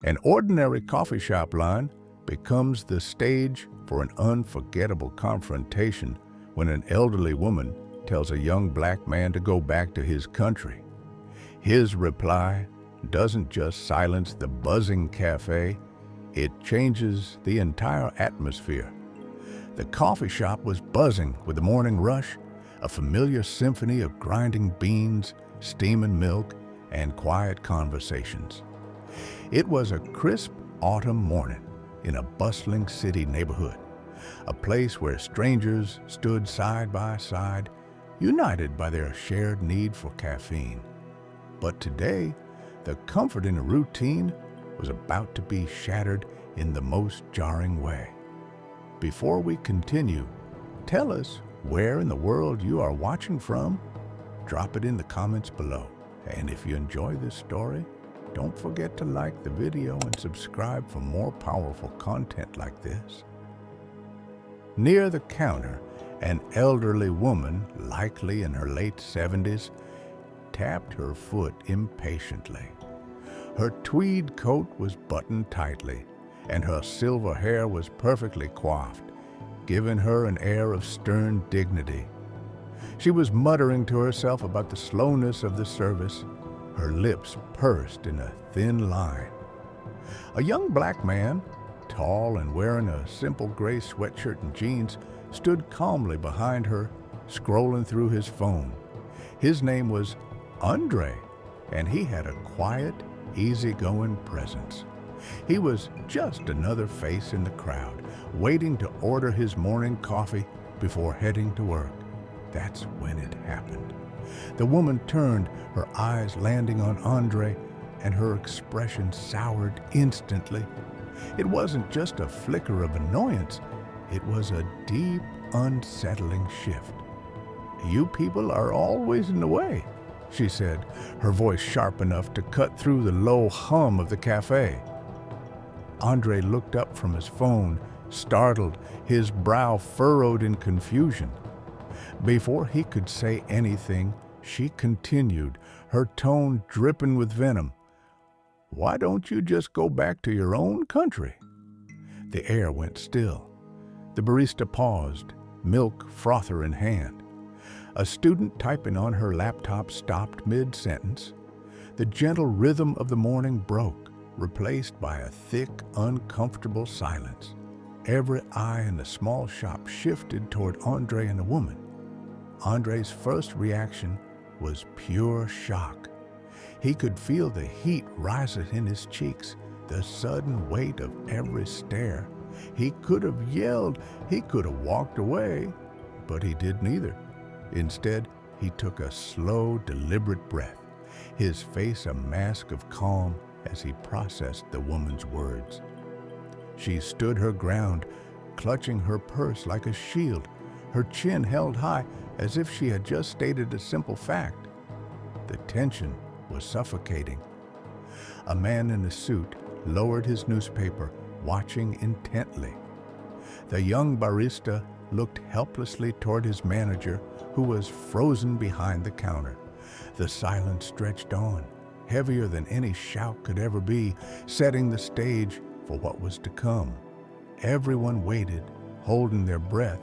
An ordinary coffee shop line becomes the stage for an unforgettable confrontation when an elderly woman tells a young black man to go back to his country. His reply doesn't just silence the buzzing cafe, it changes the entire atmosphere. The coffee shop was buzzing with the morning rush, a familiar symphony of grinding beans, steaming milk, and quiet conversations. It was a crisp autumn morning in a bustling city neighborhood, a place where strangers stood side by side, united by their shared need for caffeine. But today, the comfort in a routine was about to be shattered in the most jarring way. Before we continue, tell us where in the world you are watching from. Drop it in the comments below. And if you enjoy this story, don't forget to like the video and subscribe for more powerful content like this. Near the counter, an elderly woman, likely in her late 70s, tapped her foot impatiently. Her tweed coat was buttoned tightly, and her silver hair was perfectly coiffed, giving her an air of stern dignity. She was muttering to herself about the slowness of the service, her lips pursed in a thin line. A young black man, tall and wearing a simple gray sweatshirt and jeans, stood calmly behind her, scrolling through his phone. His name was Andre, and he had a quiet, easygoing presence. He was just another face in the crowd, waiting to order his morning coffee before heading to work. That's when it happened. The woman turned, her eyes landing on Andre, and her expression soured instantly. It wasn't just a flicker of annoyance, it was a deep, unsettling shift. "You people are always in the way," she said, her voice sharp enough to cut through the low hum of the cafe. Andre looked up from his phone, startled, his brow furrowed in confusion. Before he could say anything, she continued, her tone dripping with venom. "Why don't you just go back to your own country?" The air went still. The barista paused, milk frother in hand. A student typing on her laptop stopped mid-sentence. The gentle rhythm of the morning broke, replaced by a thick, uncomfortable silence. Every eye in the small shop shifted toward Andre and the woman. Andre's first reaction was pure shock. He could feel the heat rising in his cheeks, the sudden weight of every stare. He could have yelled, he could have walked away, but he did neither. Instead, he took a slow, deliberate breath, his face a mask of calm as he processed the woman's words. She stood her ground, clutching her purse like a shield, her chin held high as if she had just stated a simple fact. The tension was suffocating. A man in a suit lowered his newspaper, watching intently. The young barista looked helplessly toward his manager, who was frozen behind the counter. The silence stretched on, heavier than any shout could ever be, setting the stage for what was to come. Everyone waited, holding their breath.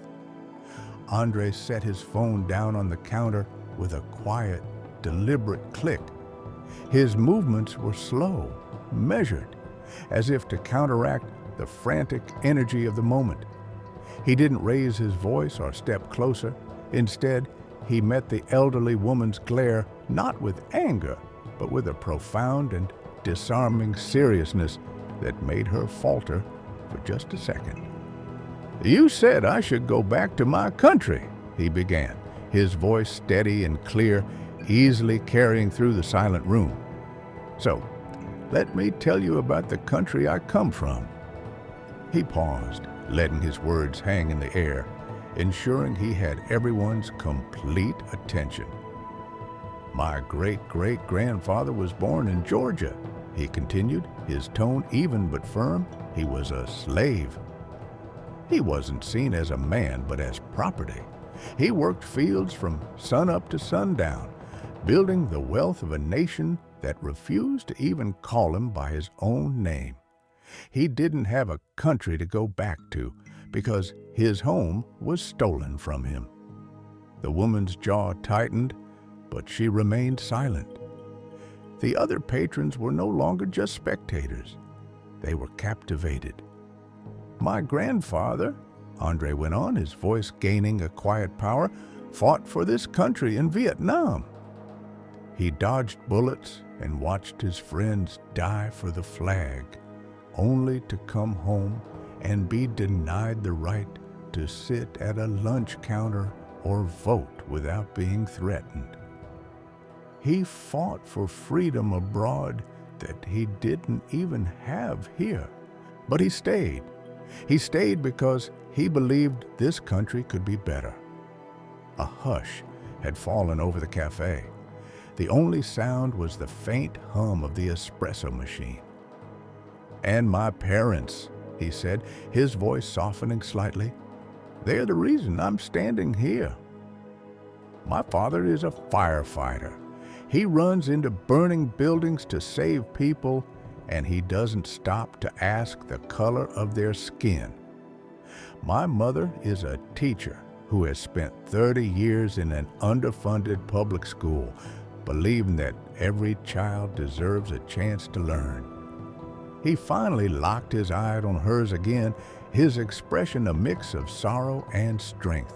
Andre set his phone down on the counter with a quiet, deliberate click. His movements were slow, measured, as if to counteract the frantic energy of the moment. He didn't raise his voice or step closer. Instead, he met the elderly woman's glare not with anger, but with a profound and disarming seriousness that made her falter for just a second. "You said I should go back to my country," he began, his voice steady and clear, easily carrying through the silent room. "So, let me tell you about the country I come from." He paused, letting his words hang in the air, ensuring he had everyone's complete attention. "My great-great-grandfather was born in Georgia," he continued, his tone even but firm. "He was a slave. He wasn't seen as a man, but as property. He worked fields from sunup to sundown, building the wealth of a nation that refused to even call him by his own name. He didn't have a country to go back to because his home was stolen from him. The woman's jaw tightened, but she remained silent. The other patrons were no longer just spectators. They were captivated. My grandfather, Andre went on, his voice gaining a quiet power, fought for this country in Vietnam. He dodged bullets and watched his friends die for the flag, only to come home and be denied the right to sit at a lunch counter or vote without being threatened. He fought for freedom abroad that he didn't even have here. But he stayed. He stayed because he believed this country could be better. A hush had fallen over the cafe. The only sound was the faint hum of the espresso machine. "And my parents," he said, his voice softening slightly. "They're the reason I'm standing here. My father is a firefighter. He runs into burning buildings to save people, and he doesn't stop to ask the color of their skin. My mother is a teacher who has spent 30 years in an underfunded public school, believing that every child deserves a chance to learn." He finally locked his eye on hers again, his expression a mix of sorrow and strength.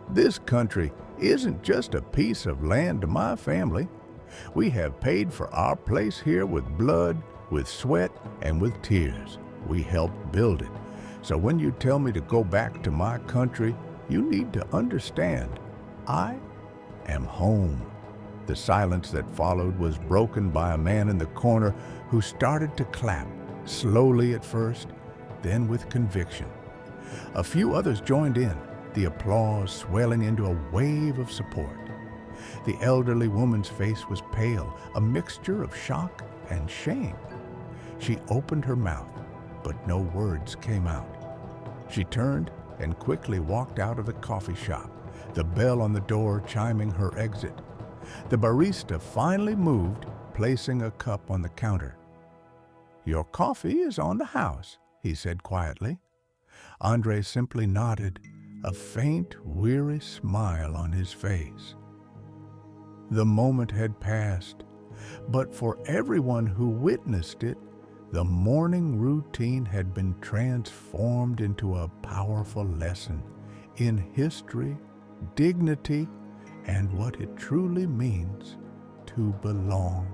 "This country isn't just a piece of land to my family. We have paid for our place here with blood, with sweat, and with tears. We helped build it. So when you tell me to go back to my country, you need to understand, I am home." The silence that followed was broken by a man in the corner who started to clap, slowly at first, then with conviction. A few others joined in, the applause swelling into a wave of support. The elderly woman's face was pale, a mixture of shock and shame. She opened her mouth, but no words came out. She turned and quickly walked out of the coffee shop, the bell on the door chiming her exit. The barista finally moved, placing a cup on the counter. "Your coffee is on the house," he said quietly. Andre simply nodded, a faint, weary smile on his face. The moment had passed, but for everyone who witnessed it, the morning routine had been transformed into a powerful lesson in history, dignity, and what it truly means to belong.